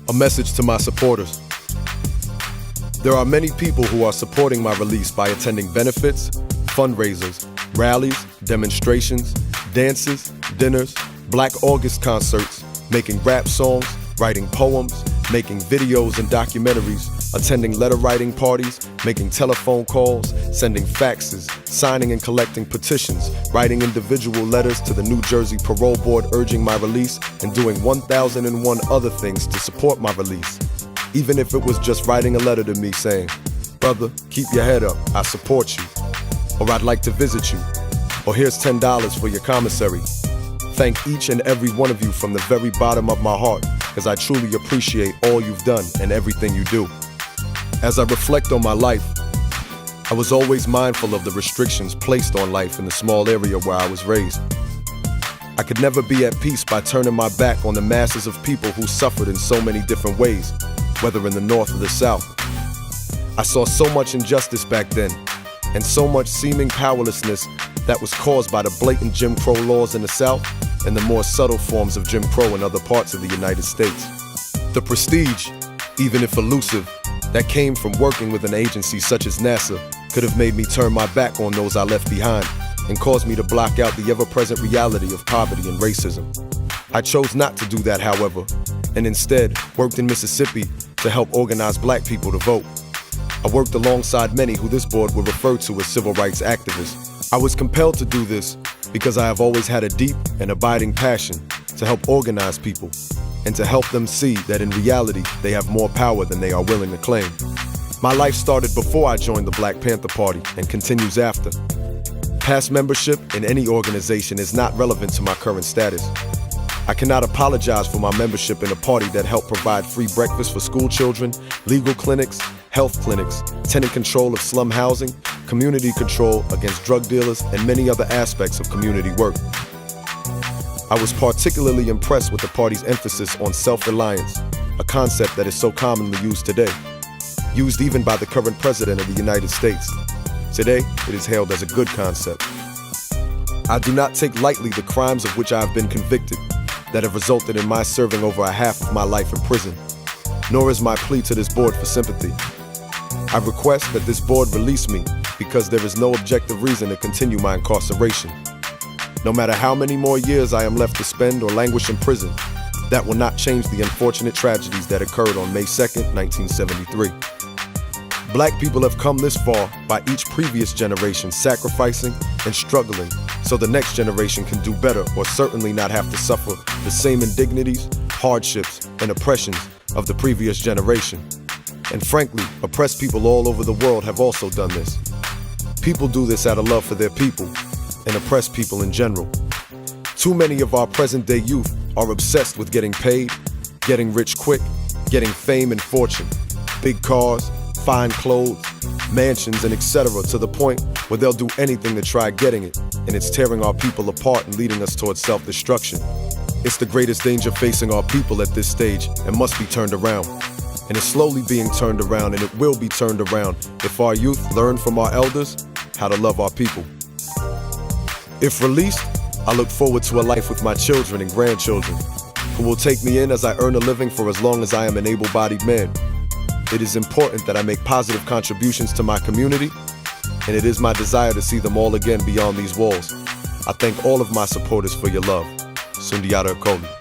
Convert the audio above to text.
A message to my supporters. There are many people who are supporting my release by attending benefits, fundraisers, rallies, demonstrations, dances, dinners, Black August concerts, making rap songs, writing poems, making videos and documentaries, attending letter writing parties, making telephone calls, sending faxes, signing and collecting petitions, writing individual letters to the New Jersey Parole Board urging my release, and doing 1,001 other things to support my release. Even if it was just writing a letter to me saying, "Brother, keep your head up, I support you," or "I'd like to visit you," or "Here's $10 for your commissary." Thank each and every one of you from the very bottom of my heart, because I truly appreciate all you've done and everything you do. As I reflect on my life, I was always mindful of the restrictions placed on life in the small area where I was raised. I could never be at peace by turning my back on the masses of people who suffered in so many different ways, whether in the North or the South. I saw so much injustice back then, and so much seeming powerlessness that was caused by the blatant Jim Crow laws in the South and the more subtle forms of Jim Crow in other parts of the United States. The prestige, even if elusive, that came from working with an agency such as NASA could have made me turn my back on those I left behind and caused me to block out the ever-present reality of poverty and racism. I chose not to do that, however, and instead worked in Mississippi to help organize Black people to vote. I worked alongside many who this board would refer to as civil rights activists. I was compelled to do this because I have always had a deep and abiding passion to help organize people and to help them see that in reality they have more power than they are willing to claim. My life started before I joined the Black Panther Party and continues after. Past membership in any organization is not relevant to my current status. I cannot apologize for my membership in a party that helped provide free breakfast for school children, legal clinics, health clinics, tenant control of slum housing, community control against drug dealers, and many other aspects of community work. I was particularly impressed with the party's emphasis on self-reliance, a concept that is so commonly used today, used even by the current president of the United States. Today, it is hailed as a good concept. I do not take lightly the crimes of which I have been convicted that have resulted in my serving over a half of my life in prison, nor is my plea to this board for sympathy. I request that this board release me because there is no objective reason to continue my incarceration. No matter how many more years I am left to spend or languish in prison, that will not change the unfortunate tragedies that occurred on May 2nd, 1973. Black people have come this far by each previous generation sacrificing and struggling so the next generation can do better or certainly not have to suffer the same indignities, hardships, and oppressions of the previous generation. And frankly, oppressed people all over the world have also done this. People do this out of love for their people and oppressed people in general. Too many of our present-day youth are obsessed with getting paid, getting rich quick, getting fame and fortune, big cars, fine clothes, mansions, and etc. to the point where they'll do anything to try getting it, and it's tearing our people apart and leading us towards self-destruction. It's the greatest danger facing our people at this stage and must be turned around. And it's slowly being turned around, and it will be turned around if our youth learn from our elders how to love our people. If released, I look forward to a life with my children and grandchildren, who will take me in as I earn a living for as long as I am an able-bodied man. It is important that I make positive contributions to my community, and it is my desire to see them all again beyond these walls. I thank all of my supporters for your love. Sundiata Letter01.mov.